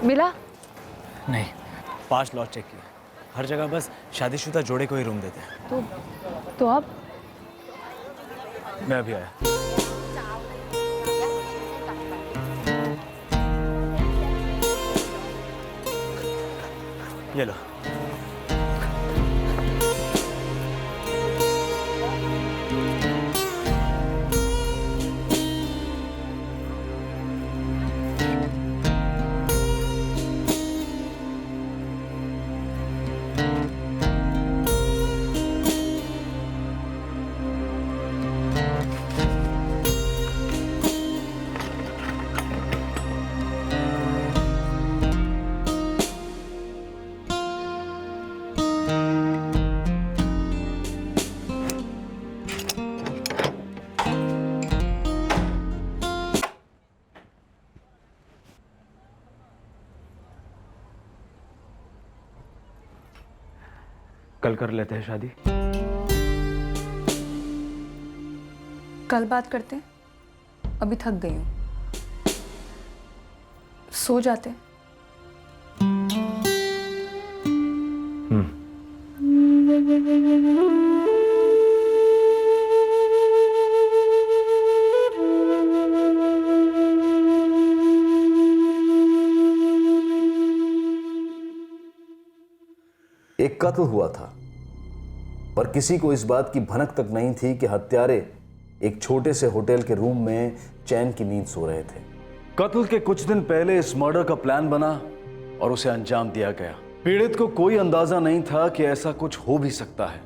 मिला? नहीं, 5 lot check किए, हर जगह बस शादीशुदा जोड़े को ही रूम देते हैं। तो अब मैं अभी आया। ये लो। कल कर लेते हैं शादी। कल बात करते हैं, अभी थक गई हूँ, सो जाते हैं। एक कत्ल हुआ था, पर किसी को इस बात की भनक तक नहीं थी कि हत्यारे एक छोटे से होटल के रूम में चैन की नींद सो रहे थे। कत्ल के कुछ दिन पहले इस मर्डर का प्लान बना और उसे अंजाम दिया गया। पीड़ित को कोई अंदाजा नहीं था कि ऐसा कुछ हो भी सकता है।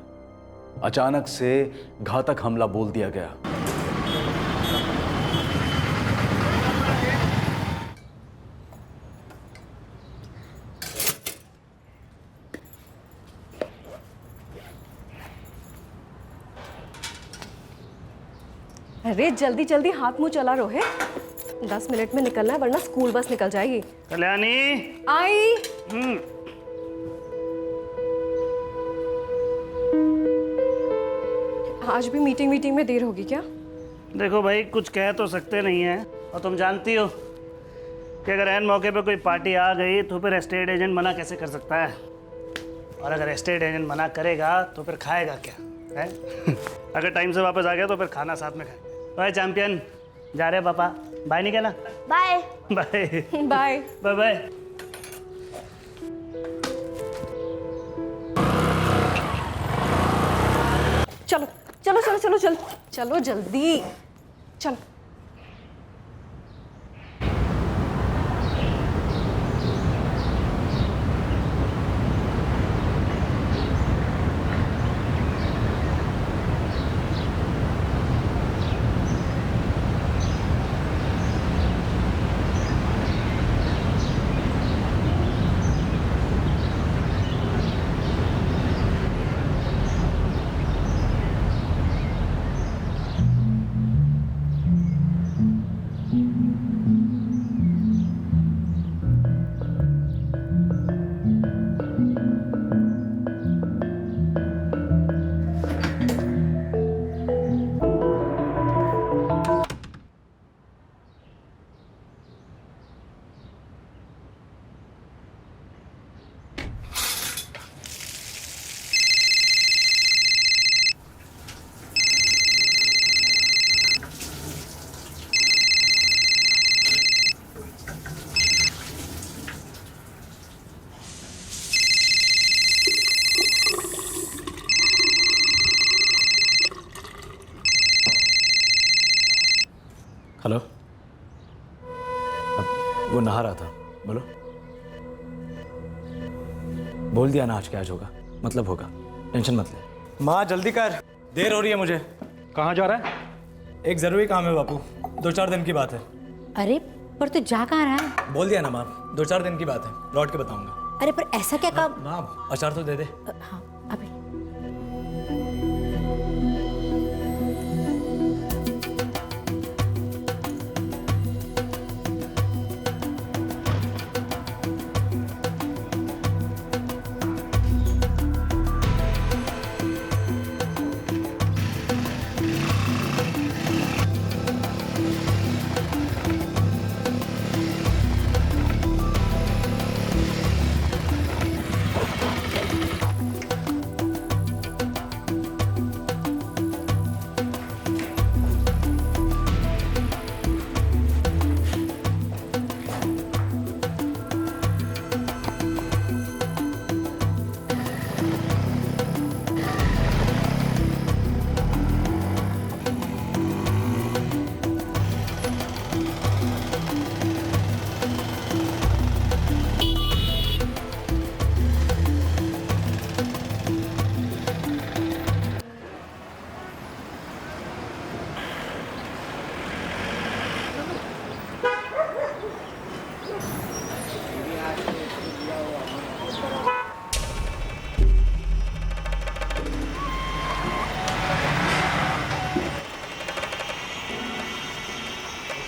अचानक से घातक हमला बोल दिया गया। अरे जल्दी जल्दी हाथ मुंह चला रोहित, 10 मिनट में निकलना है वरना स्कूल बस निकल जाएगी। कल्याणी आई। आज भी मीटिंग में देर होगी क्या? देखो भाई, कुछ कह तो सकते नहीं है, और तुम जानती हो कि अगर ऐन मौके पे कोई पार्टी आ गई तो फिर एस्टेट एजेंट मना कैसे कर सकता है, और अगर एस्टेट एजेंट मना करेगा तो फिर खाएगा क्या है? अगर टाइम से वापस आ गया तो फिर खाना साथ में खाए। बाय चैंपियन, जा रहे पापा, बाय नहीं कहना? Bye bye bye bye bye. चलो चलो चलो चलो चलो चलो जल्दी चलो। हेलो, वो नहा रहा था, बोलो। बोल दिया ना आज क्या आज होगा, मतलब होगा, टेंशन मत ले। माँ जल्दी कर, देर हो रही है मुझे। कहाँ जा रहा है? एक जरूरी काम है बापू, 2-4 दिन की बात है। अरे पर तू जा कहाँ रहा है? बोल दिया ना माँ, 2-4 दिन की बात है, लौट के बताऊंगा। अरे पर ऐसा क्या काम? माँ अचार तो दे दे। हाँ अभी।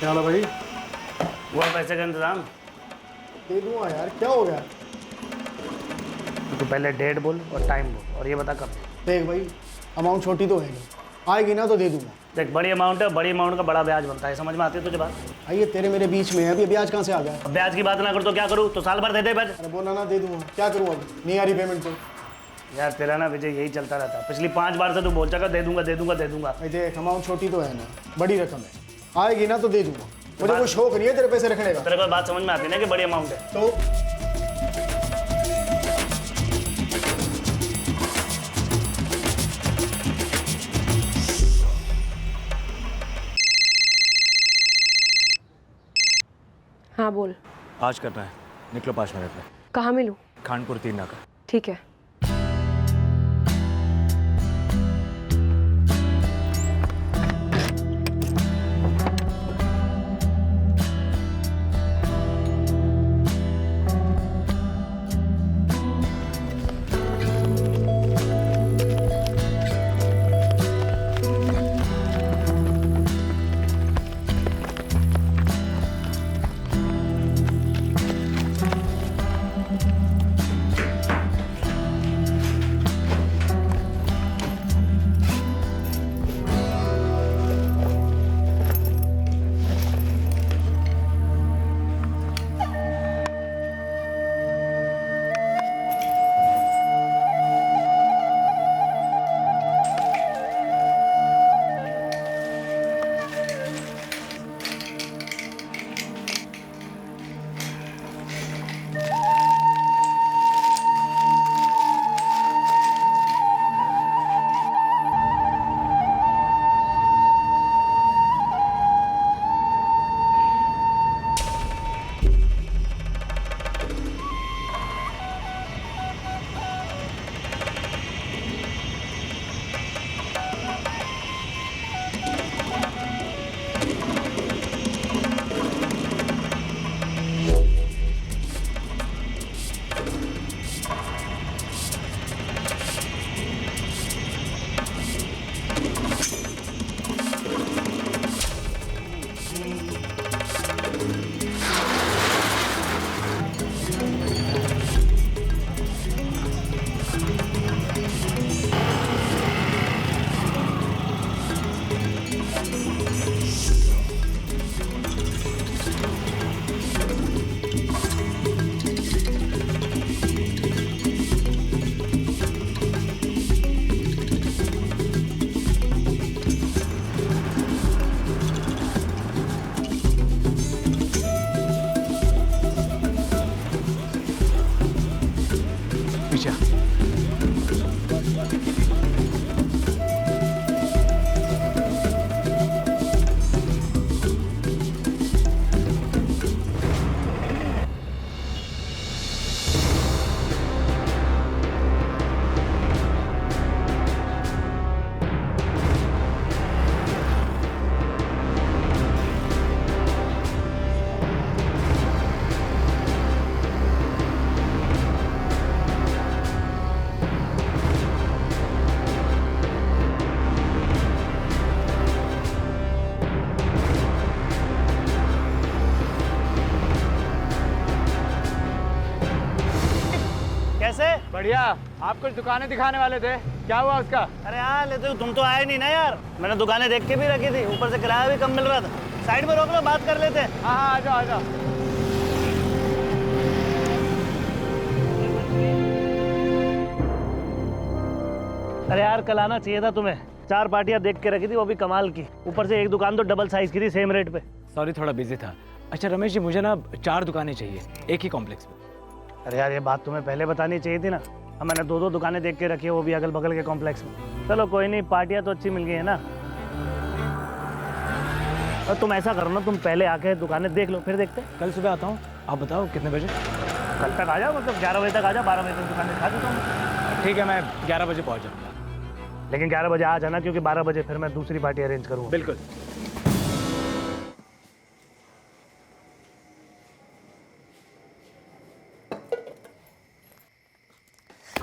क्या हाल है भाई? हुआ पैसे का इंतजाम? दे दूंगा यार, क्या हो गया? तो पहले डेट बोल और टाइम बोल और ये बता कब। देख भाई, अमाउंट छोटी तो है नहीं, आएगी ना तो दे दूंगा। देख बड़ी अमाउंट है, बड़ी अमाउंट का बड़ा ब्याज बनता है, समझ में आती है तुझे बात? भाई ये तेरे मेरे बीच में है, अभी ब्याज कहाँ से आ गया? अब ब्याज की बात ना कर तो क्या करूँ? तो साल भर दे दे ब्याज। अरे बोला ना दे दूंगा, क्या करूँ अब? नहीं आ रही पेमेंट तो। यार तेरा ना विजय यही चलता रहता है, पिछली 5 बार से तू बोल चुका दे दूंगा दे दूंगा दे दूंगा। भाई देख, अमाउंट छोटी तो है ना, बड़ी रकम है, आएगी ना तो दे दूंगा। मुझे कोई शौक नहीं है तेरे पैसे रखने का। तेरे को बात समझ में आती है ना कि बड़ी अमाउंट है? तो हाँ बोल। आज करना है, निकलो 5 मिनट में। कहाँ मिलूँ? खानपुर 3 नाका। ठीक है। पीछे आ। कैसे? बढ़िया। आप कुछ दुकानें दिखाने वाले थे, क्या हुआ उसका? अरे यार लेते तुम तो आए नहीं ना यार। मैंने दुकानें देख के भी रखी थी, ऊपर से किराया भी कम मिल रहा था। साइड में रोक लो, बात कर लेते हैं। हाँ हाँ, आ जाओ आ जाओ। अरे यार कल आना चाहिए था तुम्हें, 4 पार्टियां देख के रखी थी, वो भी कमाल की। ऊपर से एक दुकान तो डबल साइज की थी, सेम रेट पे। सॉरी, थोड़ा बिजी था। अच्छा रमेश जी, मुझे ना 4 दुकानें चाहिए एक ही कॉम्प्लेक्स में। अरे यार ये बात तुम्हें पहले बतानी चाहिए थी ना। अब मैंने 2-2 दुकानें देख के रखी है, वो भी अगल बगल के कॉम्प्लेक्स में। चलो कोई नहीं, पार्टियां तो अच्छी मिल गई है ना। और तुम ऐसा करो ना, तुम पहले आके दुकानें देख लो, फिर देखते हैं। कल सुबह आता हूँ, आप बताओ कितने बजे? कल तक आ जाओ, मतलब 11 बजे तक आ जाओ, 12 बजे तक दुकान दिखा देता हूँ। ठीक है, मैं 11 बजे पहुँच जाऊँगा। लेकिन 11 बजे आ जाना, क्योंकि 12 बजे फिर मैं दूसरी पार्टी अरेंज करूँगा। बिल्कुल।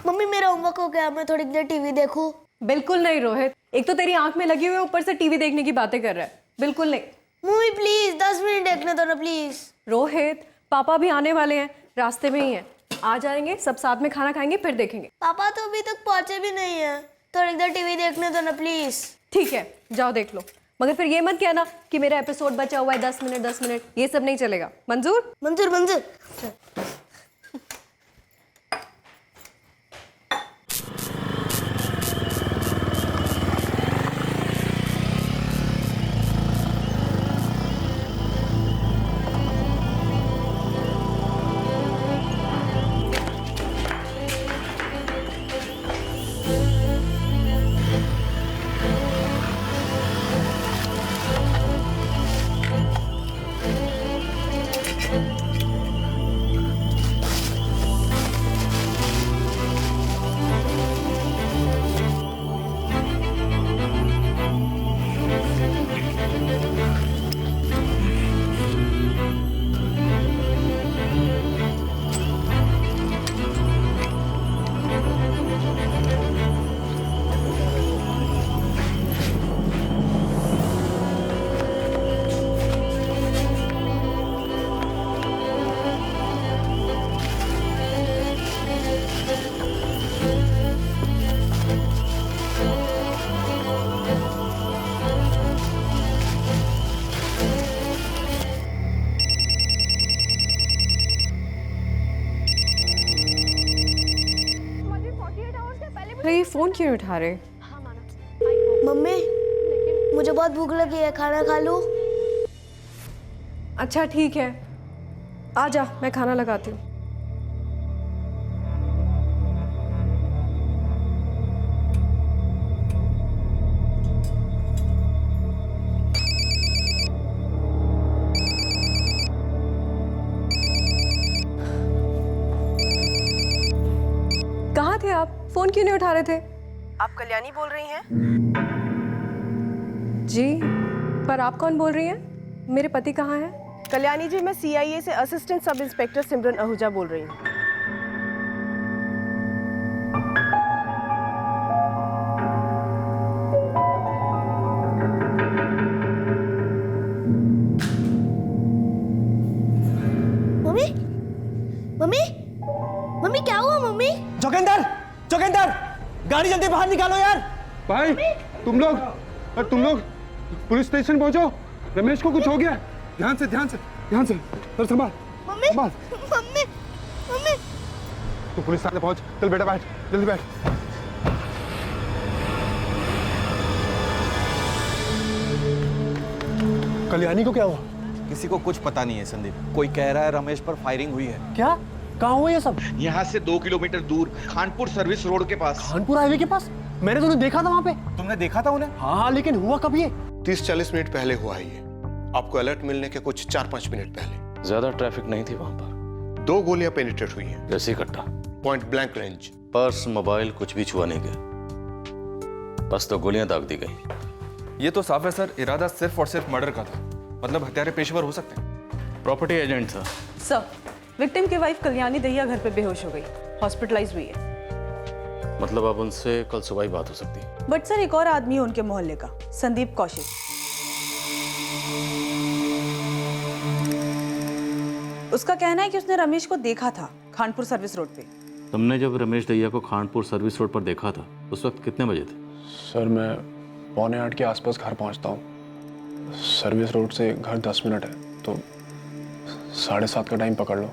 मम्मी मेरा होमवर्क हो गया, मैं थोड़ी देर टीवी देखूं? बिल्कुल नहीं रोहित, एक तो तेरी आंख में लगी हुई है, ऊपर से टीवी देखने की बातें कर रहा है। बिल्कुल नहीं। मम्मी प्लीज 10 मिनट देखने दो ना प्लीज। रोहित, पापा भी आने वाले हैं, रास्ते में ही हैं। आ जाएंगे, सब साथ में खाना खाएंगे, फिर देखेंगे। पापा तो अभी तक पहुंचे भी नहीं है, थोड़ी देर टीवी देखने दो ना प्लीज। ठीक है, जाओ देख लो, मगर फिर ये मत कहना कि मेरा एपिसोड बचा हुआ है 10 मिनट 10 मिनट, ये सब नहीं चलेगा। मंजूर? मंजूर मंजूर। अरे ये फोन क्यों उठा रहे? मम्मी मुझे बहुत भूख लगी है, खाना खा लूं? अच्छा ठीक है, आ जा, मैं खाना लगाती हूँ। कहाँ थे आप? फोन क्यों नहीं उठा रहे थे? आप कल्याणी बोल रही हैं? जी, पर आप कौन बोल रही हैं? मेरे पति कहाँ हैं? कल्याणी जी, मैं CIA से असिस्टेंट सब इंस्पेक्टर सिमरन आहूजा बोल रही हूँ। मम्मी मम्मी मम्मी क्या हुआ मम्मी? जोगिंदर, जोगिंदर, गाड़ी जल्दी बाहर निकालो यार। भाई तुम लोग पुलिस स्टेशन पहुंचो, रमेश को कुछ हो गया। ध्यान से ध्यान से ध्यान से, सर संभाल। मम्मी संभाल। मम्मी मम्मी तू पुलिस थाने पहुंच, चल बेटा बैठ, जल्दी बैठ। कल्याणी को क्या हुआ? किसी को कुछ पता नहीं है संदीप। कोई कह रहा है रमेश पर फायरिंग हुई है। क्या? कहाँ हुआ ये सब? यहाँ से 2 किलोमीटर दूर खानपुर सर्विस रोड के पास। खानपुर हाईवे के पास? मैंने तो उन्हें देखा था वहाँ पे। तुमने देखा था उन्हें? हाँ, लेकिन हुआ कब ये? 30-40 मिनट पहले हुआ है ये। आपको अलर्ट मिलने के कुछ 4-5 मिनट पहले। ज्यादा ट्रैफिक नहीं थी वहां पर। 2 गोलियां पेनिट्रेट हुई हैं। जैसे कट्टा। Point blank range. Purse, mobile कुछ भी छुआ नहीं गया, बस तो गोलियां दाग दी गई। ये तो साफ है सर, इरादा सिर्फ और सिर्फ मर्डर का था। मतलब हत्यारे पेशेवर हो सकते हैं। प्रॉपर्टी एजेंट था सर, विक्टिम की वाइफ कल्याणी दहिया घर पे बेहोश हो गई, हॉस्पिटलाइज हुई है। मतलब अब उनसे कल सुबह ही बात हो सकती है। बट सर, एक और आदमी है उनके मोहल्ले का, संदीप कौशिक। उसका कहना है कि उसने रमेश को देखा था खानपुर सर्विस रोड पे। तुमने जब रमेश दहिया को खानपुर सर्विस रोड पर देखा था, उस वक्त कितने बजे थे? सर मैं 7:45 के आसपास घर पहुंचता हूँ। सर्विस रोड से घर 10 मिनट है, तो 7:30 का टाइम पकड़ लो।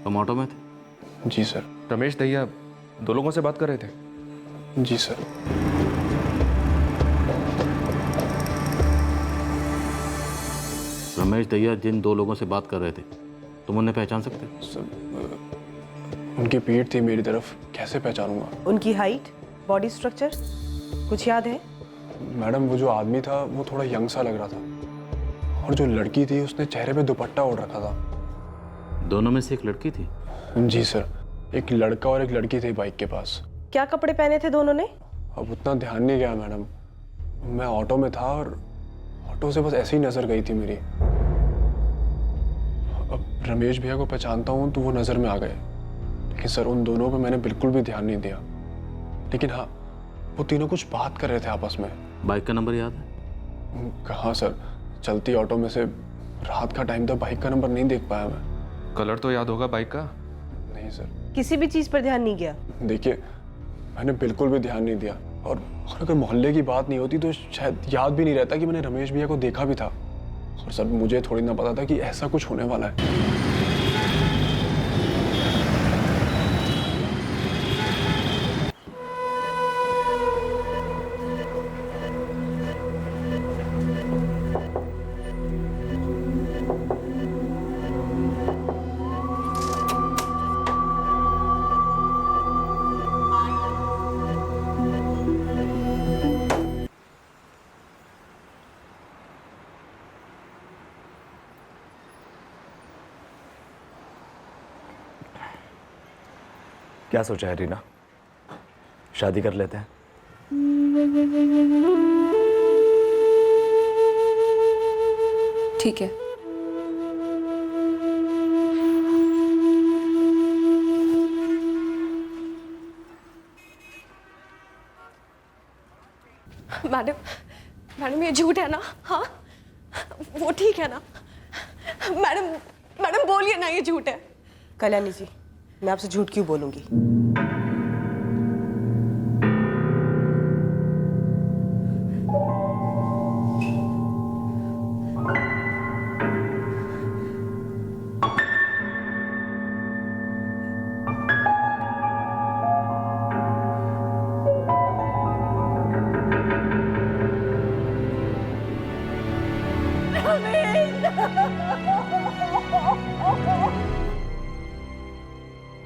तुम ऑटो में थे? जी सर। रमेश दहिया 2 लोगों से बात कर रहे थे? जी सर। रमेश दहिया जिन 2 लोगों से बात कर रहे थे, तुम उन्हें पहचान सकते? सर उनकी पीठ थी मेरी तरफ, कैसे पहचानूंगा? उनकी हाइट, बॉडी स्ट्रक्चर कुछ याद है? मैडम वो जो आदमी था वो थोड़ा यंग सा लग रहा था, और जो लड़की थी उसने चेहरे पे दुपट्टा ओढ़ रखा था। दोनों में से एक लड़की थी? जी सर, एक लड़का और एक लड़की थी बाइक के पास। क्या कपड़े पहने थे दोनों ने? अब उतना ध्यान नहीं गया मैडम, मैं ऑटो में था और ऑटो से बस ऐसे ही नजर गई थी मेरी। अब रमेश भैया को पहचानता हूँ तो वो नजर में आ गए, लेकिन सर उन दोनों पे मैंने बिल्कुल भी ध्यान नहीं दिया। लेकिन हाँ, वो तीनों कुछ बात कर रहे थे आपस में। बाइक का नंबर याद है? कहाँ सर, चलती ऑटो में से रात का टाइम था, बाइक का नंबर नहीं देख पाया मैं। कलर तो याद होगा बाइक का? नहीं सर। किसी भी चीज पर ध्यान नहीं गया? देखिए, मैंने बिल्कुल भी ध्यान नहीं दिया, और अगर मोहल्ले की बात नहीं होती तो शायद याद भी नहीं रहता कि मैंने रमेश भैया को देखा भी था। और सर, मुझे थोड़ी ना पता था कि ऐसा कुछ होने वाला है। क्या सोचा है रीना? शादी कर लेते हैं? ठीक है। मैडम, मैडम ये झूठ है ना? हाँ, वो ठीक है ना? मैडम, मैडम बोलिए ना, ये झूठ है। कल्याणी जी, मैं आपसे झूठ क्यों बोलूंगी?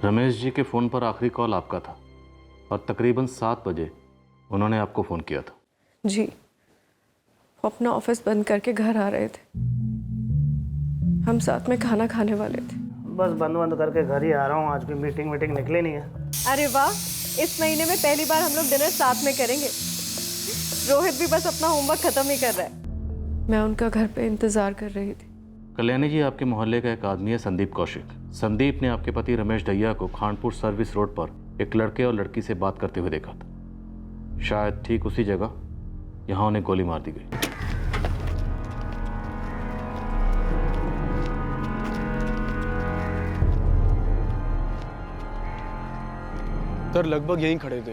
रमेश जी के फ़ोन पर आखिरी कॉल आपका था और तकरीबन 7 बजे उन्होंने आपको फ़ोन किया था। जी, वो अपना ऑफिस बंद करके घर आ रहे थे। हम साथ में खाना खाने वाले थे। बस बंद करके घर ही आ रहा हूँ, आज कोई मीटिंग निकली नहीं है। अरे वाह, इस महीने में पहली बार हम लोग डिनर साथ में करेंगे। रोहित भी बस अपना होमवर्क खत्म ही कर रहा है। मैं उनका घर पे इंतजार कर रही थी। कल्याणी जी, आपके मोहल्ले का एक आदमी है संदीप कौशिक। संदीप ने आपके पति रमेश ढैया को खानपुर सर्विस रोड पर एक लड़के और लड़की से बात करते हुए देखा था। शायद ठीक उसी जगह यहाँ उन्हें गोली मार दी गई। सर, लगभग यहीं खड़े थे।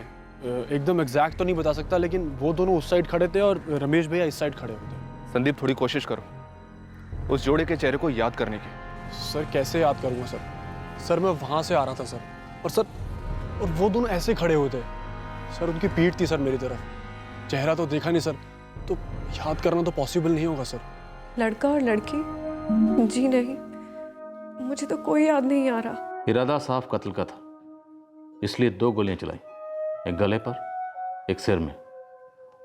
एकदम एग्जैक्ट तो नहीं बता सकता, लेकिन वो दोनों उस साइड खड़े थे और रमेश भैया इस साइड खड़े हुए थे। संदीप, थोड़ी कोशिश करो उस जोड़े के चेहरे को याद करने की। सर, कैसे याद करूंगा सर? सर, मैं वहां से आ रहा था सर, और सर, और वो दोनों ऐसे खड़े हुए थे सर। उनकी पीठ थी सर मेरी तरफ, चेहरा तो देखा नहीं सर, तो याद करना तो पॉसिबल नहीं होगा सर। लड़का और लड़की? जी नहीं, मुझे तो कोई याद नहीं आ रहा। इरादा साफ कत्ल का था, इसलिए 2 गोलियां चलाई, एक गले पर, एक सिर में।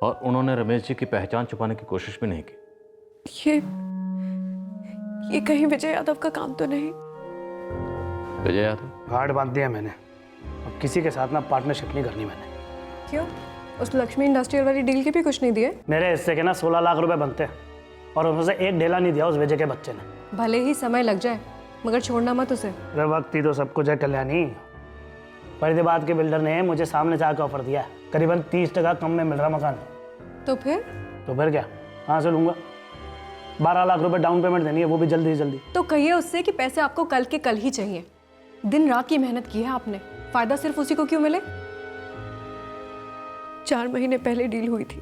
और उन्होंने रमेश जी की पहचान छुपाने की कोशिश भी नहीं की। ये कहीं विजय यादव का काम तो नहीं? विजय यादव? गार्ड बांध दिया मैंने, अब किसी के साथ ना पार्टनरशिप नहीं करनी मैंने। क्यों? उस लक्ष्मी इंडस्ट्रियल वाली डील के भी कुछ नहीं दिए? मेरे हिस्से के ना 16 लाख रुपए बनते हैं, और उसमें से एक ढेला नहीं दिया उस विजय के बच्चे ने। भले ही समय लग जाए, मगर छोड़ना मत उसे। अरे वक्त ही तो सब कुछ है कल्याणी। फरीदाबाद के बिल्डर ने मुझे सामने से आकर ऑफर दिया, करीबन 30% कम में मिल रहा मकान। तो फिर क्या, कहाँ से लूंगा? 12 लाख रुपए डाउन पेमेंट देनी है, वो भी जल्दी से जल्दी। तो कहिए उससे कि पैसे आपको कल के कल ही चाहिए। दिन रात की मेहनत की है आपने, फायदा सिर्फ उसी को क्यों मिले? 4 महीने पहले डील हुई थी,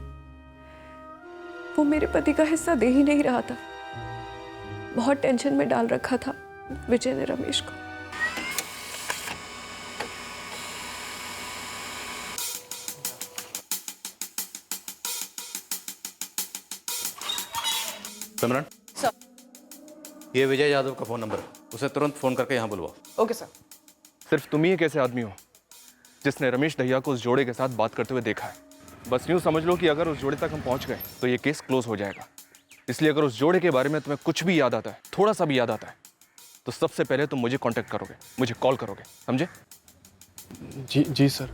वो मेरे पति का हिस्सा दे ही नहीं रहा था। बहुत टेंशन में डाल रखा था विजय ने रमेश को। सिमरन सर, ये विजय यादव का फ़ोन नंबर है, उसे तुरंत फ़ोन करके यहाँ बुलवाओ। Okay sir. सिर्फ तुम ही एक ऐसे आदमी हो जिसने रमेश ढैया को उस जोड़े के साथ बात करते हुए देखा है। बस यूं समझ लो कि अगर उस जोड़े तक हम पहुंच गए तो ये केस क्लोज हो जाएगा। इसलिए अगर उस जोड़े के बारे में तुम्हें कुछ भी याद आता है, थोड़ा सा भी याद आता है, तो सबसे पहले तुम मुझे कांटेक्ट करोगे, मुझे कॉल करोगे, समझे? जी सर।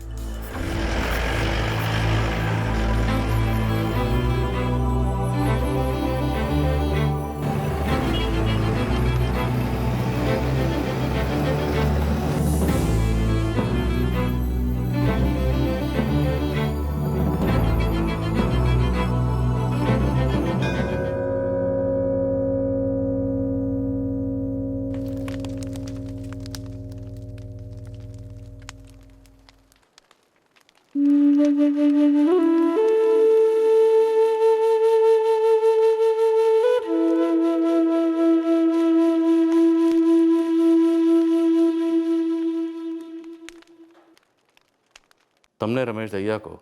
तुम्हें रमेश दहिया को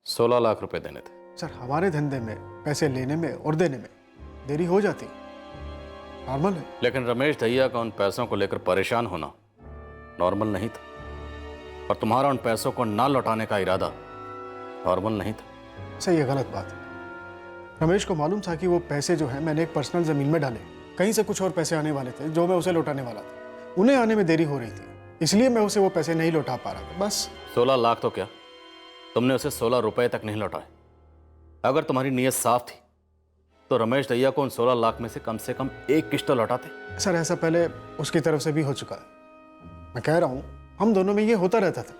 16 लाख रुपए देने थे। सर हमारे धंधे में पैसे लेने में और देने में देरी हो जाती, नॉर्मल है। लेकिन रमेश दहिया का उन पैसों को लेकर परेशान होना नॉर्मल नहीं था, और तुम्हारा उन पैसों को ना लौटाने का इरादा नॉर्मल नहीं था। सर ये गलत बात है। रमेश को मालूम था कि वो पैसे जो है मैंने एक पर्सनल ज़मीन में डाले, कहीं से कुछ और पैसे आने वाले थे जो मैं उसे लौटाने वाला था। उन्हें आने में देरी हो रही थी, इसलिए मैं उसे वो पैसे नहीं लौटा पा रहा था, बस। 16 लाख तो क्या, तुमने उसे 16 रुपए तक नहीं लौटाए। अगर तुम्हारी नीयत साफ थी तो रमेश दहिया को उन 16 लाख में से कम एक किस्त तो लौटाते। सर ऐसा पहले उसकी तरफ से भी हो चुका है। मैं कह रहा हूँ हम दोनों में ये होता रहता था,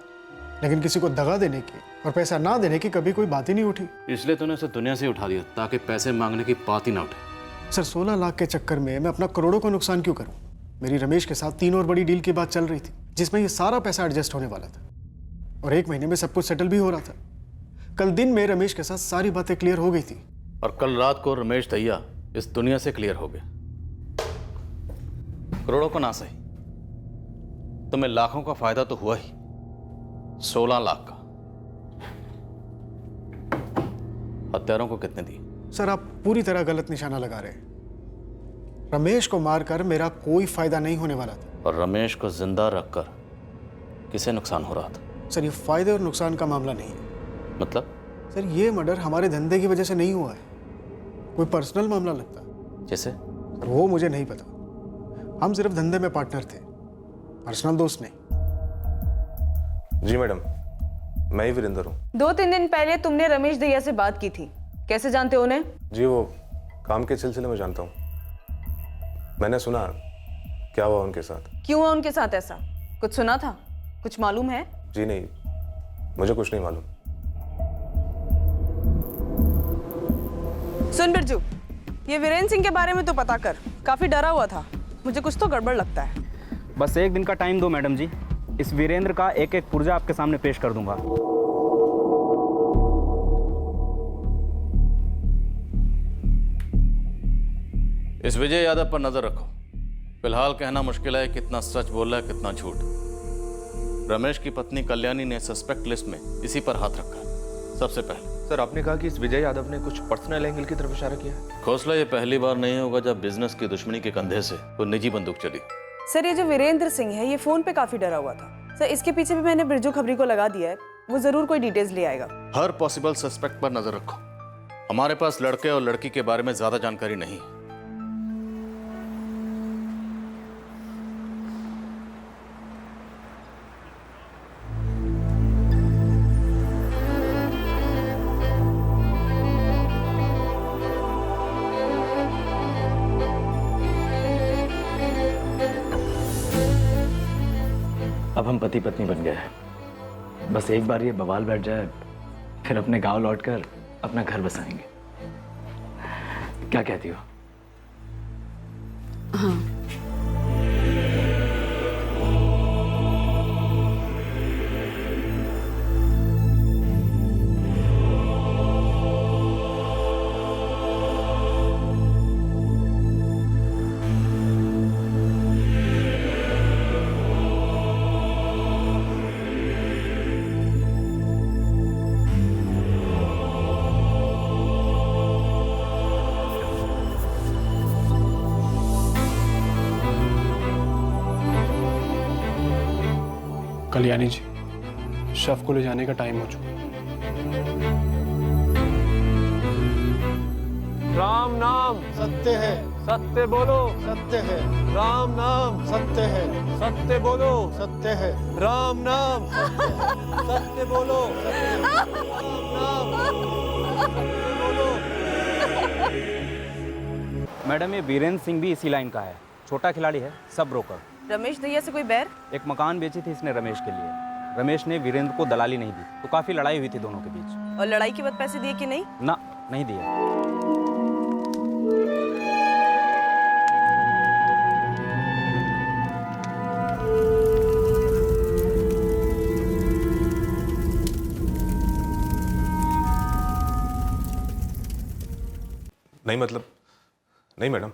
लेकिन किसी को दगा देने की और पैसा ना देने की कभी कोई बात ही नहीं उठी। इसलिए तूने उसे दुनिया से उठा दिया ताकि पैसे मांगने की बात ही ना उठे। सर 16 लाख के चक्कर में मैं अपना करोड़ों का नुकसान क्यों करूं? मेरी रमेश के साथ 3 और बड़ी डील की बात चल रही थी जिसमें ये सारा पैसा एडजस्ट होने वाला था, और 1 महीने में सब कुछ सेटल भी हो रहा था। कल दिन में रमेश के साथ सारी बातें क्लियर हो गई थी, और कल रात को रमेश दहिया इस दुनिया से क्लियर हो गया। करोड़ों को ना सही, तुम्हें लाखों का फायदा तो हुआ ही, 16 लाख का। हत्यारों को कितने दिए? सर आप पूरी तरह गलत निशाना लगा रहे हैं। रमेश को मारकर मेरा कोई फायदा नहीं होने वाला था। और रमेश को जिंदा रखकर किसे नुकसान हो रहा था? सर ये फायदे और नुकसान का मामला नहीं है। मतलब? सर ये मर्डर हमारे धंधे की वजह से नहीं हुआ है, कोई पर्सनल मामला लगता है। जैसे? सर वो मुझे नहीं पता, हम सिर्फ धंधे में पार्टनर थे, पर्सनल दोस्त नहीं। जी मैडम, मैं ही वीरेंद्र हूँ। 2-3 दिन पहले तुमने रमेश दहिया से बात की थी, कैसे जानते हो उन्हें? जी वो काम के सिलसिले में जानता हूँ। मैंने सुना क्या हुआ उनके साथ। क्यों हुआ उनके साथ ऐसा? कुछ सुना था? कुछ मालूम है? जी नहीं, मुझे कुछ नहीं मालूम। सुन बिरजू, ये वीरेंद्र सिंह के बारे में तो पता कर, काफी डरा हुआ था, मुझे कुछ तो गड़बड़ लगता है। बस 1 दिन का टाइम दो मैडम जी, इस वीरेंद्र का एक एक पुर्जा आपके सामने पेश कर दूंगा। इस विजय यादव पर नजर रखो। फिलहाल कहना मुश्किल है कितना सच बोल रहा है कितना झूठ। रमेश की पत्नी कल्याणी ने सस्पेक्ट लिस्ट में इसी पर हाथ रखा है सबसे पहले। सर आपने कहा कि इस विजय यादव ने कुछ पर्सनल एंगल की तरफ इशारा किया है। खोसला ये पहली बार नहीं होगा जब बिजनेस की दुश्मनी के कंधे से वो निजी बंदूक चली। सर ये जो वीरेंद्र सिंह है ये फोन पे काफी डरा हुआ था। सर इसके पीछे भी मैंने बिरजू खबरी को लगा दिया है, वो जरूर कोई डिटेल्स ले आएगा। हर पॉसिबल सस्पेक्ट पर नजर रखो। हमारे पास लड़के और लड़की के बारे में ज्यादा जानकारी नहीं है। अब हम पति पत्नी बन गए हैं, बस एक बार ये बवाल बैठ जाए फिर अपने गांव लौटकर अपना घर बसाएंगे। क्या कहती हो? हाँ। कल्याणी जी, शव को ले जाने का टाइम हो चुका। राम नाम सत्य है, सत्य बोलो सत्य है। राम नाम सत्य है, सत्य बोलो सत्य है। राम नाम सत्य है, सत्य बोलो सत्य है। राम नाम सत्य बोलो। मैडम ये वीरेंद्र सिंह भी इसी लाइन का है, छोटा खिलाड़ी है, सब ब्रोकर। रमेश दहिया से कोई बैर? एक मकान बेची थी इसने रमेश के लिए। रमेश ने वीरेंद्र को दलाली नहीं दी तो काफी लड़ाई हुई थी दोनों के बीच। और लड़ाई के बाद पैसे दिए कि नहीं? ना, नहीं दिए। नहीं मतलब नहीं मैडम,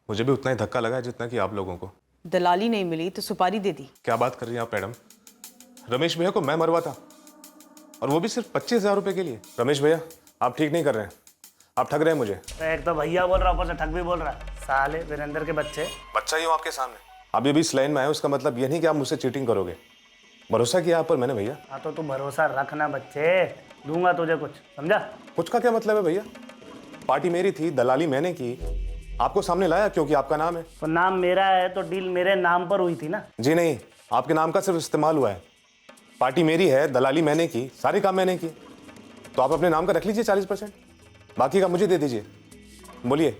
मुझे भी उतना ही धक्का लगा है जितना कि आप लोगों को। दलाली नहीं मिली तो सुपारी दे दी। क्या बात कर रही हैं आप मैडम? रमेश भैया को मैं मरवाता, और वो भी सिर्फ 25,000 रुपए के लिए। रमेश भैया आप ठीक नहीं कर रहे हैं, आप ठग रहे हैं मुझे। एक तो भैया बोल रहा, ऊपर से ठग भी बोल रहा। साले वीरेंद्र के बच्चे। बच्चा ही हूँ आपके सामने, आप ये भी इस लाइन में आए, उसका मतलब ये नहीं कि आप मुझसे चीटिंग करोगे। भरोसा किया आप पर मैंने भैया। हाँ तो तू भरोसा रखना बच्चे, दूंगा तुझे कुछ, समझा? कुछ का क्या मतलब है भैया? पार्टी मेरी थी, दलाली मैंने की, आपको सामने लाया क्योंकि आपका नाम है। तो नाम मेरा है तो डील मेरे नाम पर हुई थी ना। जी नहीं, आपके नाम का सिर्फ इस्तेमाल हुआ है। पार्टी मेरी है, दलाली मैंने की, सारे काम मैंने किए, तो आप अपने नाम का रख लीजिए 40%, बाकी का मुझे दे दीजिए। बोलिए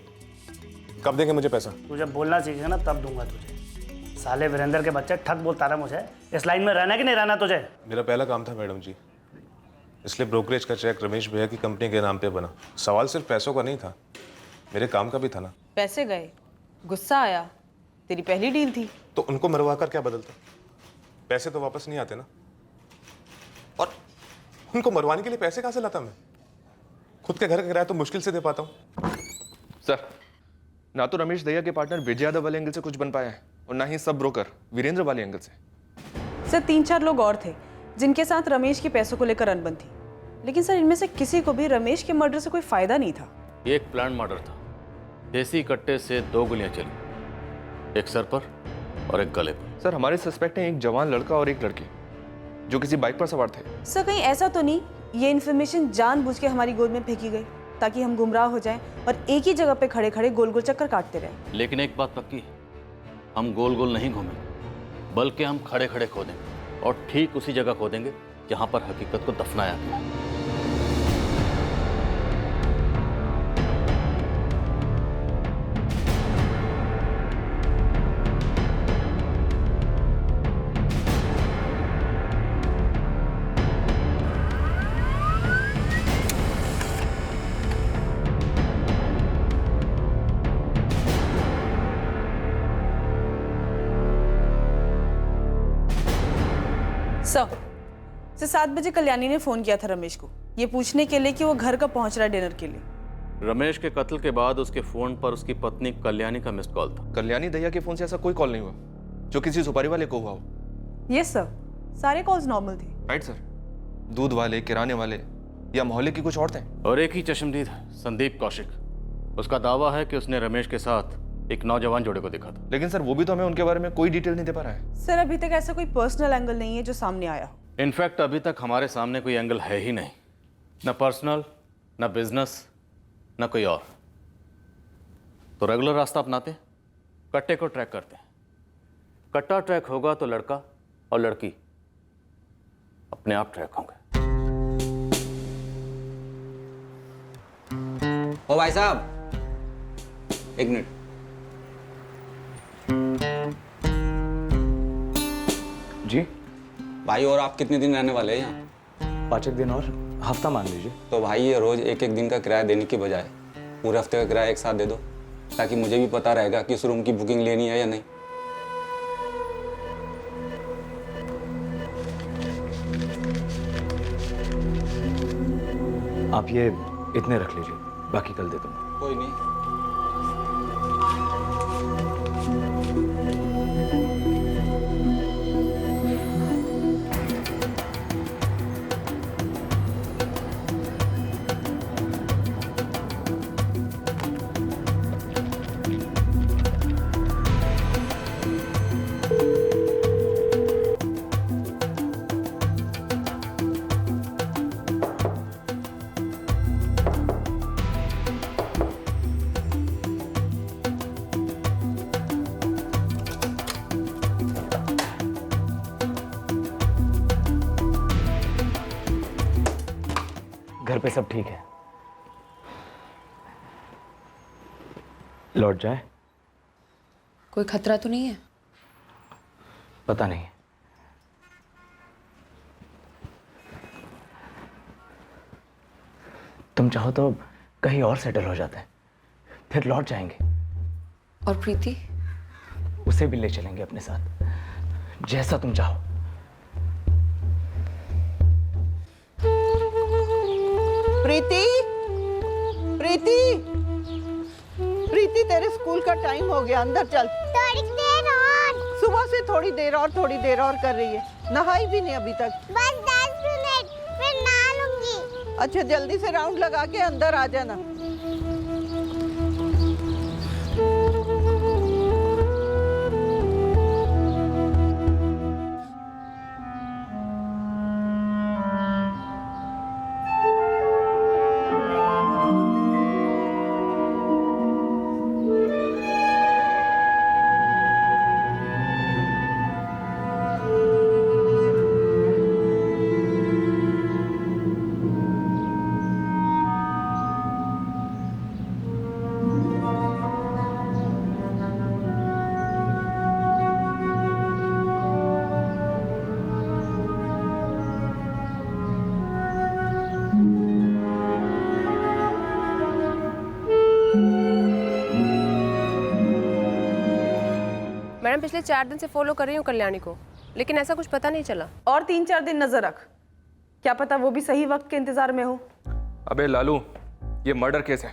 कब देंगे मुझे पैसा? तुझे बोलना सीखेगा ना तब दूंगा तुझे। साले वीरेंद्र के बच्चे, ठग बोलता रहा मुझे। इस लाइन में रहना कि नहीं रहना तुझे? मेरा पहला काम था मैडम जी, इसलिए ब्रोकरेज का चेक रमेश भैया की कंपनी के नाम पे बना। सवाल सिर्फ पैसों का नहीं था, मेरे काम का भी था ना। पैसे गए, गुस्सा आया, तेरी पहली डील थी। तो उनको मरवा कर क्या बदलता? पैसे तो वापस नहीं आते ना, और उनको मरवाने के लिए पैसे कहाँ से लाता मैं? खुद के घर का किराया तो मुश्किल से दे पाता हूँ। सर, ना तो रमेश दहिया के पार्टनर विजय यादव वाले एंगल से कुछ बन पाया है, और ना ही सब ब्रोकर वीरेंद्र वाले एंगल से। सर 3-4 लोग और थे जिनके साथ रमेश के पैसों को लेकर अनबन थी, लेकिन सर इनमें से किसी को भी रमेश के मर्डर से कोई फायदा नहीं था। एक प्लान मर्डर था, देसी कट्टे से 2 गोलियां चली, एक सर पर और एक गले पर। सर हमारे सस्पेक्ट हैं एक जवान लड़का और एक लड़की जो किसी बाइक पर सवार थे। सर कहीं ऐसा तो नहीं ये इन्फॉर्मेशन जानबूझ के हमारी गोद में फेंकी गई ताकि हम गुमराह हो जाएं और एक ही जगह पे खड़े खड़े गोल गोल चक्कर काटते रहें? लेकिन एक बात पक्की है, हम गोल गोल नहीं घूमेंगे, बल्कि हम खड़े खड़े खोदेंगे, और ठीक उसी जगह खोदेंगे जहां पर हकीकत को दफनाया गया। सर 7 बजे कल्याणी ने फोन किया था रमेश को, ये पूछने के लिए कि वो घर कब पहुंच रहा है डिनर के लिए। रमेश के कत्ल के बाद उसके फोन पर उसकी पत्नी कल्याणी का मिस्ड कॉल था। कल्याणी दहिया के फोन से ऐसा कोई कॉल नहीं हुआ जो किसी सुपारी वाले को हुआ हो। यस सर, सारे कॉल्स नॉर्मल थे। राइट सर, दूध वाले, किराने वाले या मोहल्ले की कुछ औरतें। और एक ही चश्मदीद संदीप कौशिक, उसका दावा है कि उसने रमेश के साथ एक नौजवान जोड़े को देखा था। लेकिन सर वो भी तो हमें उनके बारे में कोई डिटेल नहीं दे पा रहा है। सर अभी तक ऐसा कोई पर्सनल एंगल नहीं है जो सामने आया हो। इनफैक्ट अभी तक हमारे सामने कोई एंगल है ही नहीं, न पर्सनल, न बिजनेस, न कोई और। तो रेगुलर रास्ता अपनाते, कट्टे को ट्रैक करते हैं। कट्टा ट्रैक होगा तो लड़का और लड़की अपने आप ट्रैक होंगे। ओ भाई साहब, एक मिनट। जी भाई, और आप कितने दिन रहने वाले हैं यहाँ? 5 दिन और, हफ्ता मान लीजिए। तो भाई ये रोज एक दिन का किराया देने की बजाय पूरे हफ्ते का किराया एक साथ दे दो, ताकि मुझे भी पता रहेगा कि इस रूम की बुकिंग लेनी है या नहीं। आप ये इतने रख लीजिए, बाकी कल दे दूंगा। कोई नहीं। घर पे सब ठीक है? लौट जाए? कोई खतरा तो नहीं है? पता नहीं। तुम चाहो तो कहीं और सेटल हो जाते हैं, फिर लौट जाएंगे। और प्रीति? उसे भी ले चलेंगे अपने साथ, जैसा तुम चाहो। प्रीति, प्रीति, प्रीति, तेरे स्कूल का टाइम हो गया, अंदर चल। सुबह से थोड़ी देर और कर रही है, नहाई भी नहीं अभी तक। बस 10 मिनट, फिर नहा लूंगी। अच्छा जल्दी से राउंड लगा के अंदर आ जाना। मैडम पिछले 4 दिन से फॉलो कर रही हूँ कल्याणी को, लेकिन ऐसा कुछ पता नहीं चला। और 3-4 दिन नजर रख, क्या पता वो भी सही वक्त के इंतजार में हो। अबे लालू, ये मर्डर केस है।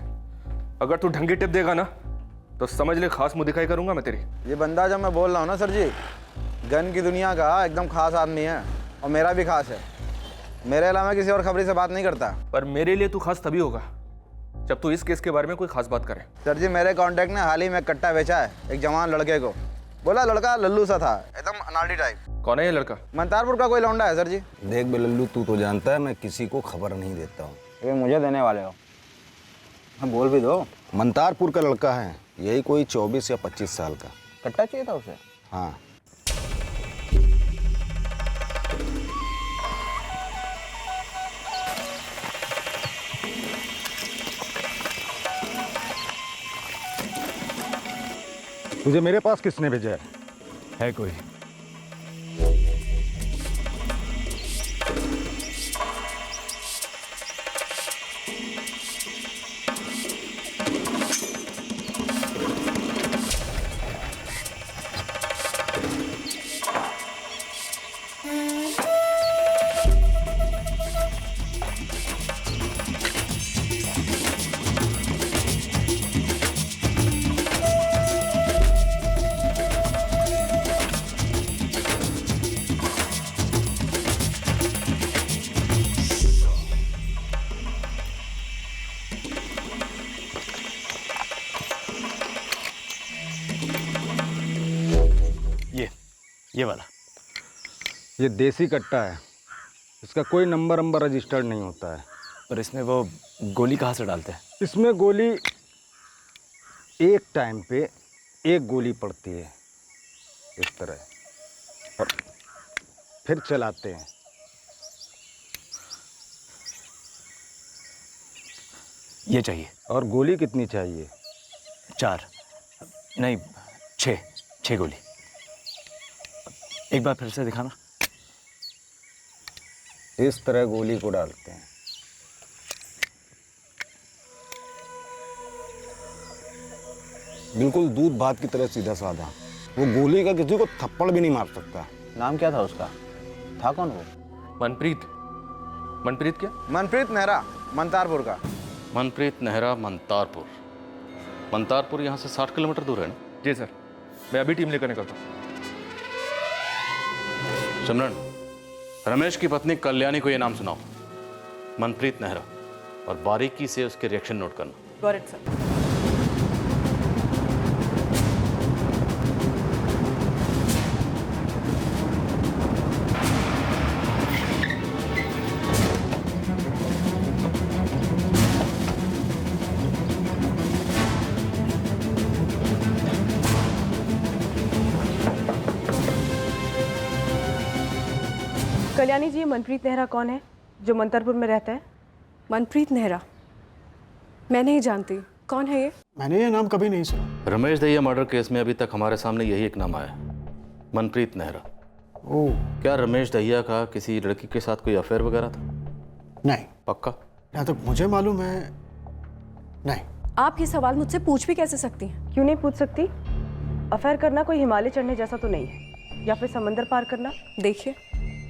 अगर तू ढंगी टिप देगा ना तो समझ ले खास मुंह दिखाई करूंगा मैं तेरी। ये बंदा जब मैं बोल रहा हूँ ना सर जी, गन की दुनिया का एकदम खास आदमी है और मेरा भी खास है। मेरे अलावा किसी और खबरी से बात नहीं करता। पर मेरे लिए तू खास तभी होगा जब तू इस केस के बारे में कोई खास बात करे। सर जी मेरे कांटेक्ट ने हाल ही में कट्टा बेचा है एक जवान लड़के को। बोला लड़का लल्लू सा था, एकदम अनाड़ी टाइप। कौन है ये लड़का? मंतारपुर का कोई लौंडा है सर जी। देख बे लल्लू, तू तो जानता है मैं किसी को खबर नहीं देता हूँ। ये मुझे देने वाले हो? हाँ बोल भी दो। मंतारपुर का लड़का है, यही कोई 24 या 25 साल का। कट्टा चाहिए था उसे? हाँ। तुझे मेरे पास किसने भेजा है कोई? ये वाला। ये देसी कट्टा है, इसका कोई नंबर रजिस्टर्ड नहीं होता है। पर इसमें वो गोली कहाँ से डालते हैं? इसमें गोली एक टाइम पे एक गोली पड़ती है इस तरह, और फिर चलाते हैं। ये चाहिए। और गोली कितनी चाहिए? 4 नहीं 6 गोली। एक बार फिर से दिखाना। इस तरह गोली को डालते हैं। बिल्कुल दूध भात की तरह सीधा साधा। वो गोली का किसी को थप्पड़ भी नहीं मार सकता। नाम क्या था उसका? था कौन वो? मनप्रीत। मनप्रीत क्या? मनप्रीत नेहरा, मंतारपुर का। मनप्रीत नेहरा, मंतारपुर। मंतारपुर यहाँ से 60 किलोमीटर दूर है ना? जी सर, मैं अभी टीम लेकर निकलता हूँ। सिमरन, रमेश की पत्नी कल्याणी को यह नाम सुनाओ, मनप्रीत नेहरा, और बारीकी से उसके रिएक्शन नोट करना। Got it sir. Kalyani ji, Manpreet Nehra कौन है जो मंतरपुर में रहता है? मनप्रीत नेहरा? मैं नहीं जानती, कौन है ये? मैंने ये नाम कभी नहीं सुना। रमेश दहिया मर्डर केस में अभी तक हमारे सामने यही एक नाम आया, मनप्रीत नेहरा। ओह। क्या रमेश दहिया का किसी लड़की के साथ कोई अफेयर वगैरह था? नहीं। पक्का? जहाँ तक मुझे मालूम है नहीं। आप ये सवाल मुझसे पूछ भी कैसे सकती हैं? क्यों नहीं पूछ सकती? अफेयर करना कोई हिमालय चढ़ने जैसा तो नहीं है, या फिर समंदर पार करना। देखिए,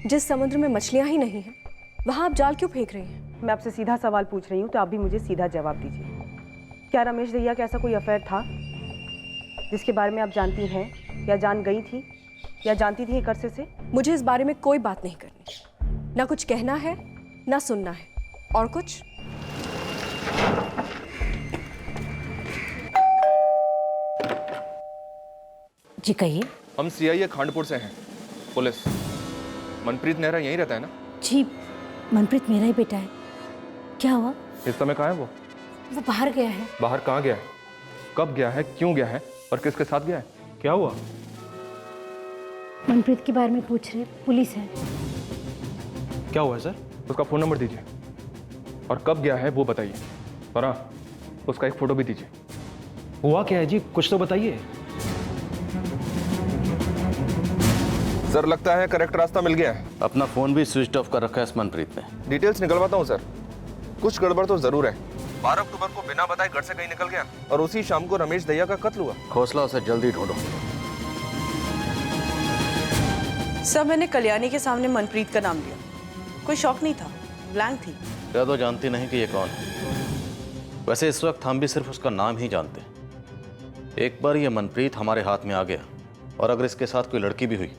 जिस समुद्र में मछलियां ही नहीं हैं, वहां आप जाल क्यों फेंक रही हैं? मैं आपसे सीधा सवाल पूछ रही हूँ, तो आप भी मुझे सीधा जवाब दीजिए। क्या रमेश दहिया का ऐसा कोई अफेयर था जिसके बारे में आप जानती हैं या जान गई थी या जानती थी एक अरसे से? मुझे इस बारे में कोई बात नहीं करनी, ना कुछ कहना है ना सुनना है। और कुछ? जी कहिए। हम सीआईए खांडपुर से हैं, पुलिस। मनप्रीत नेहरा यहीं रहता है ना? जी मनप्रीत मेरा ही बेटा है। क्या हुआ? इस समय कहाँ है वो? वो बाहर गया है। बाहर कहाँ गया है? कब गया है? क्यों गया है? और किसके साथ गया है? क्या हुआ? मनप्रीत के बारे में पूछ रहे, पुलिस है। क्या हुआ है सर? उसका फ़ोन नंबर दीजिए और कब गया है वो बताइए। और हाँ, उसका एक फ़ोटो भी दीजिए। हुआ क्या है जी, कुछ तो बताइए। सर लगता है करेक्ट रास्ता मिल गया है। अपना फ़ोन भी स्विच ऑफ कर रखा है इस मनप्रीत ने। डिटेल्स निकलवाता हूँ सर। कुछ गड़बड़ तो जरूर है। 12 अक्टूबर को बिना बताए घर से कहीं निकल गया और उसी शाम को रमेश दहिया का कत्ल हुआ। हौसला उसे जल्दी ढूंढो। सब मैंने कल्याणी के सामने मनप्रीत का नाम लिया। कोई शौक नहीं था, ब्लैंक थी। क्या तो जानती नहीं कि ये कौन है। वैसे इस वक्त हम भी सिर्फ उसका नाम ही जानते हैं। एक बार ये मनप्रीत हमारे हाथ में आ गया और अगर इसके साथ कोई लड़की भी हुई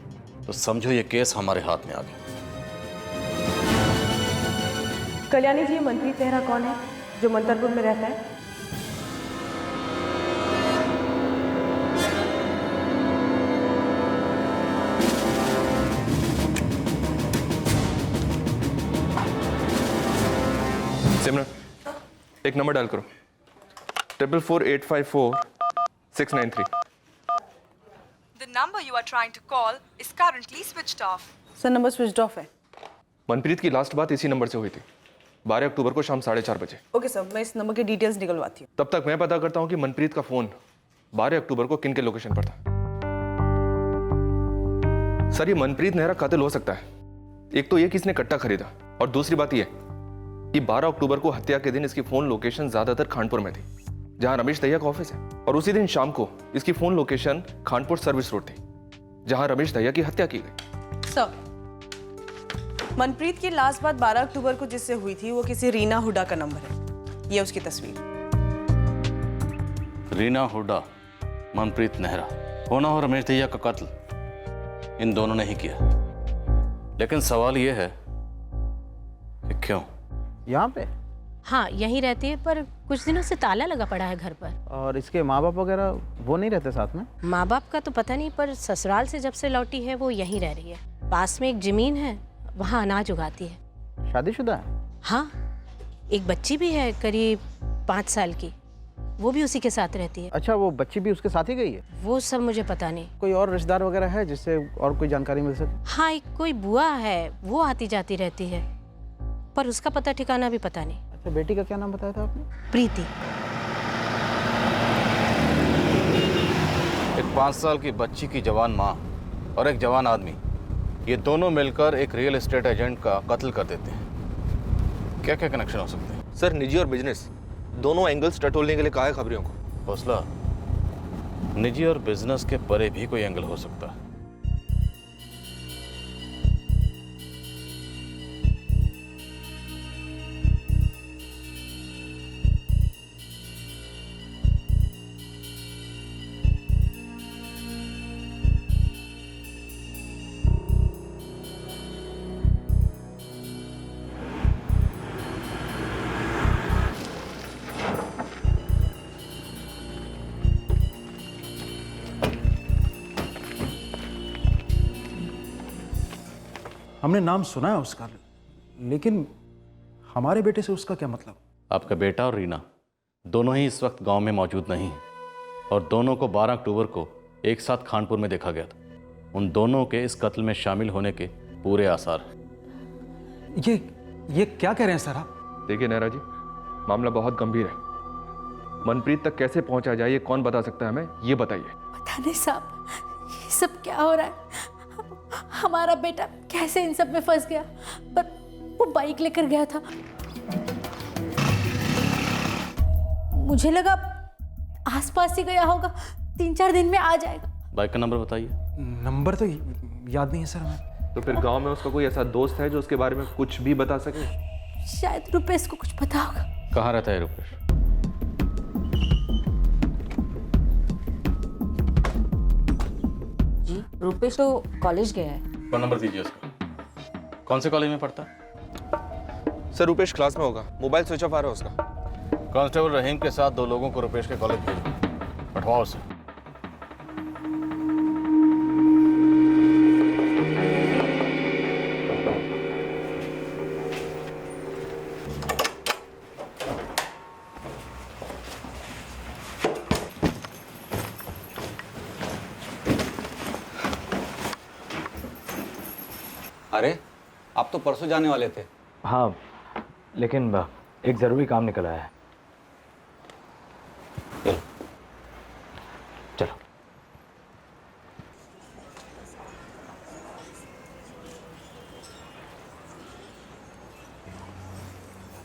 तो समझो ये केस हमारे हाथ में आ गया। कल्याणी जी, ये मनप्रीत नेहरा कौन है जो मंतरपुर में रहता है? सिमरन, एक नंबर डायल करो। 44854-693। The number you are trying to call is currently switched off. Sir number switch off है। मनप्रीत की लास्ट बात इसी नंबर से हुई थी, 12 अक्टूबर को शाम 4:30 बजे। ओके सर, मैं इस नंबर की डिटेल्स निकलवाती हूँ। तब तक मैं पता करता हूँ कि मनप्रीत का फोन 12 अक्टूबर को किन के लोकेशन पर था। सर ये मनप्रीत नेहरा कातिल हो सकता है। एक तो ये कि इसने कट्टा खरीदा और दूसरी बात ये कि 12 अक्टूबर को हत्या के दिन इसकी फोन लोकेशन ज्यादातर खानपुर में थी, जहां रमेश दहिया का ऑफिस है, और उसी दिन शाम को इसकी phone location Khanpur service road थी, जहां रमेश दहिया की हत्या की गई। सर, मनप्रीत की लास्ट बात 12 अक्टूबर को जिससे हुई थी वो किसी रीना हुडा का नंबर है। ये उसकी तस्वीर। रीना हुड्डा, मनप्रीत नेहरा, होना हो रमेश दहिया का कत्ल इन दोनों ने ही किया। लेकिन सवाल ये है कि क्यों? यहाँ पे? हाँ यहीं रहती है, पर कुछ दिनों से ताला लगा पड़ा है घर पर। और इसके माँ बाप वगैरह वो नहीं रहते साथ में? माँ बाप का तो पता नहीं, पर ससुराल से जब से लौटी है वो यहीं रह रही है। पास में एक जमीन है, वहाँ अनाज उगाती है। शादीशुदा है? हाँ, एक बच्ची भी है करीब 5 साल की, वो भी उसी के साथ रहती है। अच्छा, वो बच्ची भी उसके साथ ही गई है? वो सब मुझे पता नहीं। कोई और रिश्तेदार वगैरह है जिससे और कोई जानकारी मिल सके? हाँ, एक कोई बुआ है, वो आती जाती रहती है, पर उसका पता ठिकाना भी पता नहीं। अच्छा, बेटी का क्या नाम बताया था आपने? प्रीति। एक 5 साल की बच्ची की जवान माँ और एक जवान आदमी, ये दोनों मिलकर एक रियल एस्टेट एजेंट का कत्ल कर देते हैं। क्या क्या कनेक्शन हो सकते हैं? सर निजी और बिजनेस दोनों एंगल्स टटोलने के लिए कहा है खबरियों को। हौसला, निजी और बिजनेस के परे भी कोई एंगल हो सकता है। हमने नाम सुना है उसका, लेकिन हमारे बेटे से उसका क्या मतलब? आपका बेटा और रीना दोनों ही इस वक्त गांव में मौजूद नहीं हैं और दोनों को 12 अक्टूबर को एक साथ खानपुर में देखा गया था। उन दोनों के इस कत्ल में शामिल होने के पूरे आसार हैं। ये क्या कह रहे हैं सर आप? देखिए नेहरा जी, मामला बहुत गंभीर है। मनप्रीत तक कैसे पहुंचा जाए ये कौन बता सकता है हमें, ये बताइए। पता नहीं साहब, ये सब क्या हो रहा है। हमारा बेटा कैसे इन सब में फंस गया, पर वो बाइक लेकर गया था। मुझे लगा आसपास ही गया होगा, 3-4 दिन में आ जाएगा। बाइक का नंबर बताइए। नंबर तो याद नहीं है सर हमें। तो फिर गांव में उसका कोई ऐसा दोस्त है जो उसके बारे में कुछ भी बता सके? शायद रुपेश को कुछ पता होगा। कहाँ रहता है रुपेश? रुपेश तो कॉलेज गया है। फोन नंबर दीजिए उसका। कौन से कॉलेज में पढ़ता है? सर रुपेश क्लास में होगा, मोबाइल स्विच ऑफ आ रहा है उसका। कांस्टेबल रहीम के साथ 2 लोगों को रुपेश के कॉलेज भेजो, पठवाओ उसे। अरे आप तो परसों जाने वाले थे। हाँ, लेकिन एक ज़रूरी काम निकल आया है। चलो।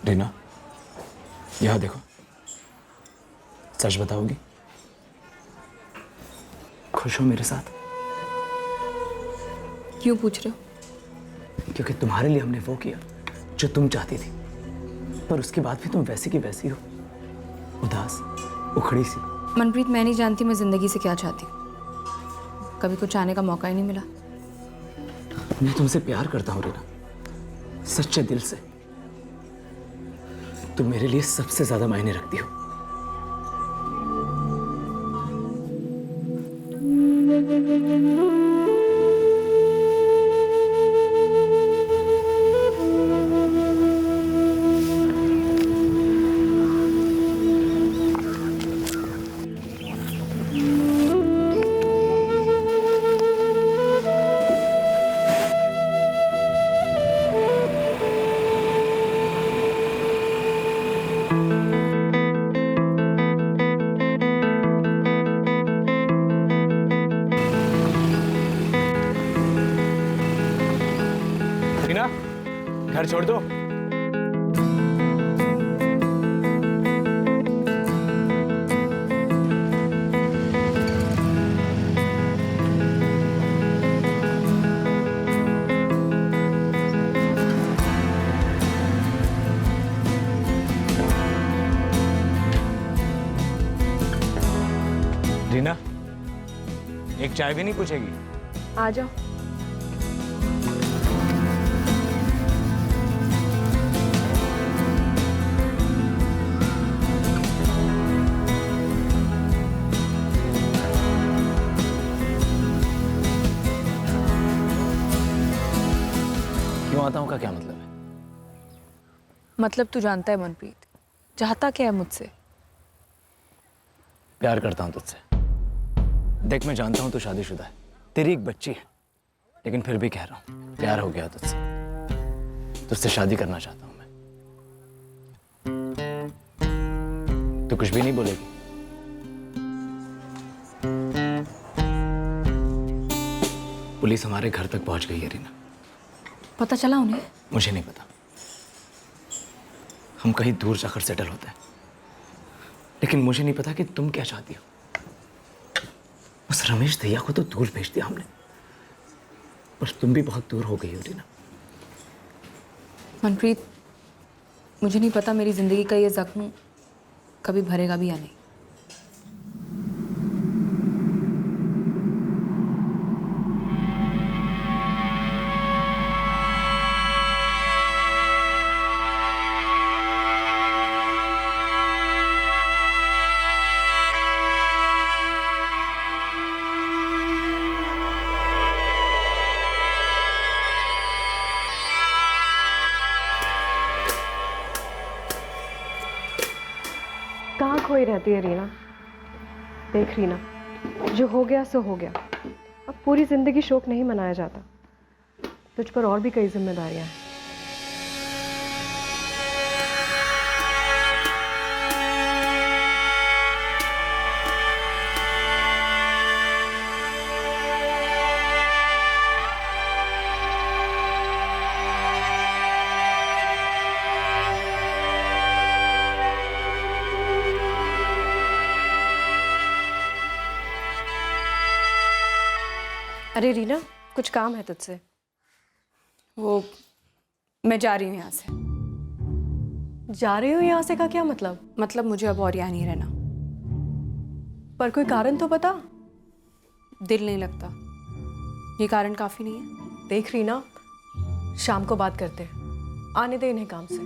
रीना, यहाँ देखो। सच बताओगी? खुश हो मेरे साथ? क्यों पूछ रहे हो? क्योंकि तुम्हारे लिए हमने वो किया जो तुम चाहती थी, पर उसके बाद भी तुम वैसी की वैसी हो, उदास, उखड़ी सी। मनप्रीत, मैं नहीं जानती मैं जिंदगी से क्या चाहती हूँ। कभी कुछ आने का मौका ही नहीं मिला। मैं तुमसे प्यार करता हूँ रीना, सच्चे दिल से। तुम मेरे लिए सबसे ज्यादा मायने रखती हो। घर छोड़ दो। रीना, एक चाय भी नहीं पूछेगी? आ जाओ। क्यों आता हूँ का क्या मतलब है? मतलब तू जानता है मनप्रीत, चाहता क्या है मुझसे? प्यार करता हूँ तुझसे। देख, मैं जानता हूँ तू शादीशुदा है, तेरी एक बच्ची है, लेकिन फिर भी कह रहा हूँ, प्यार हो गया तुझसे। तुझसे शादी करना चाहता हूँ मैं। तू कुछ भी नहीं बोलेगी? पुलिस हमारे घर तक पहुंच गई है रीना। पता चला उन्हें? मुझे नहीं पता, हम कहीं दूर जाकर सेटल होते हैं, लेकिन मुझे नहीं पता कि तुम क्या चाहती हो। उस रमेश दहिया को तो दूर भेज दिया हमने, पर तुम भी बहुत दूर हो गई हो रीना। मनप्रीत, मुझे नहीं पता मेरी जिंदगी का ये जख्म कभी भरेगा भी या नहीं। कहाँ खोई रहती है रीना? देख रीना, जो हो गया सो हो गया। अब पूरी जिंदगी शोक नहीं मनाया जाता। तुझ पर और भी कई जिम्मेदारियां हैं। अरे रीना, कुछ काम है तुझसे। वो, मैं जा रही हूँ यहाँ से। जा रही हूँ यहाँ से का क्या मतलब? मतलब मुझे अब और यहाँ नहीं रहना। पर कोई कारण तो बता। दिल नहीं लगता। ये कारण काफ़ी नहीं है? देख रही ना, शाम को बात करते हैं, आने दे इन्हें काम से।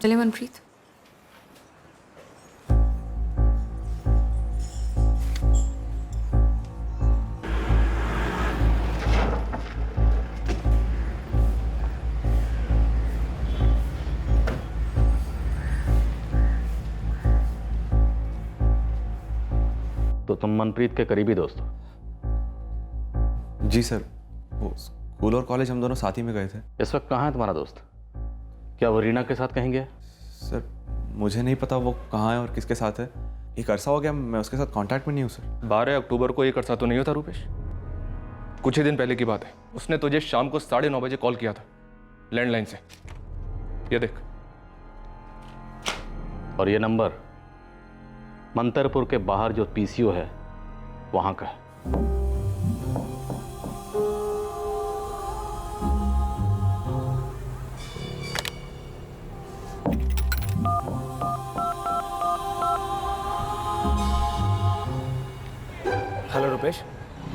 चले मनप्रीत। तो तुम मनप्रीत के करीबी दोस्त हो? जी सर, वो स्कूल और कॉलेज हम दोनों साथ ही में गए थे। इस वक्त कहाँ है तुम्हारा दोस्त? क्या वो रीना के साथ कहीं गया? सर मुझे नहीं पता वो कहाँ है और किसके साथ है। एक अरसा हो गया मैं उसके साथ कांटेक्ट में नहीं हूँ सर। 12 अक्टूबर को एक अरसा तो नहीं होता रूपेश, कुछ ही दिन पहले की बात है। उसने तुझे शाम को 9:30 बजे कॉल किया था लैंडलाइन से, ये देख। और ये नंबर मंतरपुर के बाहर जो पीसीओ है वहां का है। हेलो रुपेश,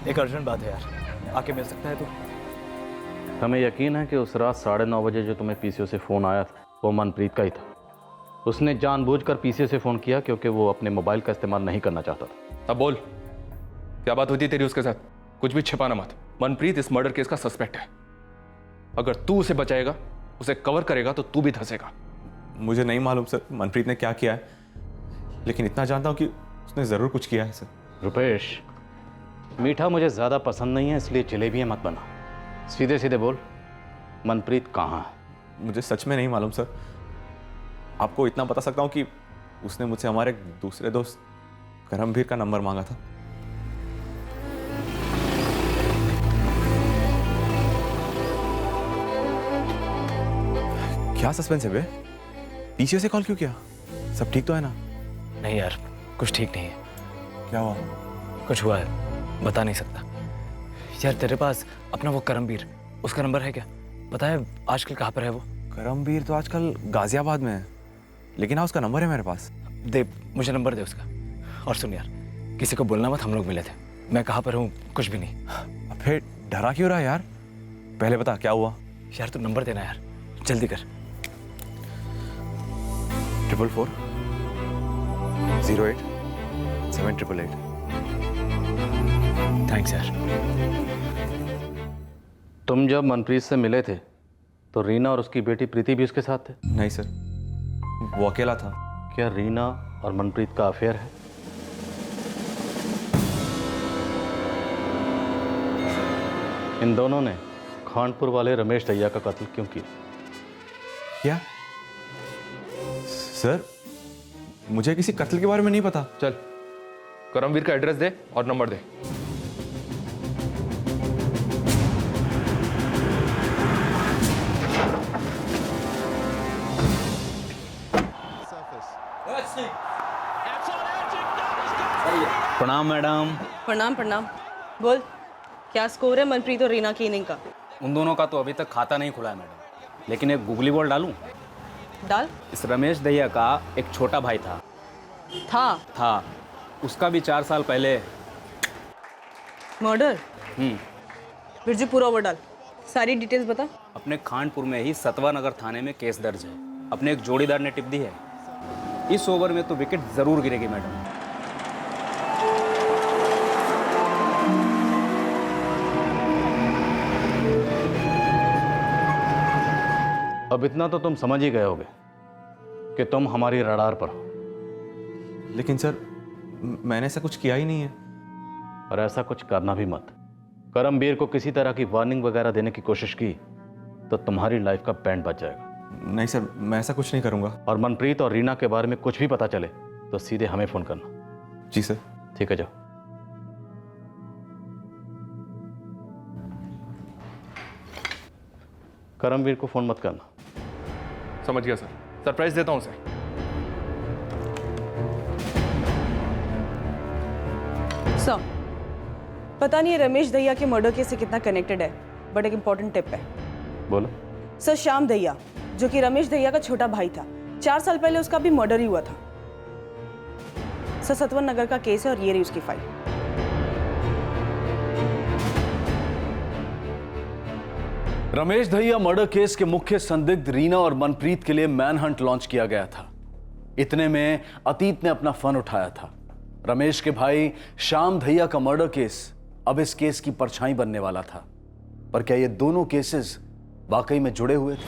एक अर्जेंट बात है यार, आके मिल सकता है तू? हमें यकीन है कि उस रात 9:30 बजे जो तुम्हें पीसीओ से फ़ोन आया था वो मनप्रीत का ही था। उसने जानबूझकर पीसीओ से फ़ोन किया क्योंकि वो अपने मोबाइल का इस्तेमाल नहीं करना चाहता था। अब बोल, क्या बात होती तेरी उसके साथ? कुछ भी छिपाना मत। मनप्रीत इस मर्डर केस का सस्पेक्ट है। अगर तू उसे बचाएगा, उसे कवर करेगा, तो तू भी धंसेगा। मुझे नहीं मालूम सर मनप्रीत ने क्या किया है, लेकिन इतना जानता हूँ कि उसने ज़रूर कुछ किया है सर। रुपेश, मीठा मुझे ज़्यादा पसंद नहीं है, इसलिए जलेबियाँ मत बना। सीधे सीधे बोल, मनप्रीत कहाँ है? मुझे सच में नहीं मालूम सर। आपको इतना बता सकता हूँ कि उसने मुझसे हमारे दूसरे दोस्त करमवीर का नंबर मांगा था। क्या सस्पेंस है बे? पीछे से कॉल क्यों किया? सब ठीक तो है ना? नहीं यार, कुछ ठीक नहीं है। क्या हुआ? कुछ हुआ है, बता नहीं सकता। यार तेरे पास अपना वो करमवीर, उसका नंबर है क्या? पता है आजकल कहाँ पर है वो? करमवीर तो आजकल गाजियाबाद में है, लेकिन हाँ उसका नंबर है मेरे पास। दे, मुझे नंबर दे उसका। और सुन यार, किसी को बोलना मत हम लोग मिले थे। मैं कहाँ पर हूँ कुछ भी नहीं। फिर डरा क्यों रहा यार? पहले बता क्या हुआ। यार तू नंबर देना यार, जल्दी कर। 444 08 7888। थैंक्स यार। तुम जब मनप्रीत से मिले थे तो रीना और उसकी बेटी प्रीति भी उसके साथ थे? नहीं सर, वो अकेला था। क्या रीना और मनप्रीत का अफेयर है? इन दोनों ने खानपुर वाले रमेश दहिया का कत्ल क्यों किया? क्या सर, मुझे किसी कत्ल के बारे में नहीं पता। चल करमवीर का एड्रेस दे और नंबर दे। प्रणाम मैडम। प्रणाम प्रणाम। बोल, क्या स्कोर है मनप्रीत और रीना की इनिंग का? उन दोनों का तो अभी तक खाता नहीं खुला है मैडम, लेकिन एक गूगली बॉल डालूं? डाल। इस रमेश दहिया का एक छोटा भाई था। उसका भी 4 साल पहले मर्डर। बिरजू पूरा ओवर डाल, सारी डिटेल्स बता। अपने खानपुर में ही सतवा नगर थाने में केस दर्ज है। अपने एक जोड़ीदार ने टिप दी है। इस ओवर में तो विकेट जरूर गिरेगी मैडम। अब इतना तो तुम समझ ही गए होगे कि तुम हमारी रडार पर हो। लेकिन सर, मैंने ऐसा कुछ किया ही नहीं है। और ऐसा कुछ करना भी मत। करमवीर को किसी तरह की वार्निंग वगैरह देने की कोशिश की तो तुम्हारी लाइफ का बैंड बच जाएगा। नहीं सर, मैं ऐसा कुछ नहीं करूंगा। और मनप्रीत और रीना के बारे में कुछ भी पता चले तो सीधे हमें फोन करना। जी सर। ठीक है, जाओ। करमवीर को फोन मत करना। समझ गया सर, सरप्राइज देता हूँ उसे। सर, पता नहीं रमेश दहिया के मर्डर केस से कितना कनेक्टेड है, बट एक इंपॉर्टेंट टिप है। बोलो। सर, श्याम दहिया जो कि रमेश दहिया का छोटा भाई था, 4 साल पहले उसका भी मर्डर ही हुआ था सर। सतवन नगर का केस है और ये रही उसकी file. Ramesh Dahiya murder case के मुख्य संदिग्ध रीना और मनप्रीत के लिए मैनहंट लॉन्च किया गया था। इतने में अतीत ने अपना फन उठाया था। रमेश के भाई श्याम दहिया का मर्डर केस अब इस केस की परछाई बनने वाला था। पर क्या ये दोनों केसेस वाकई में जुड़े हुए थे?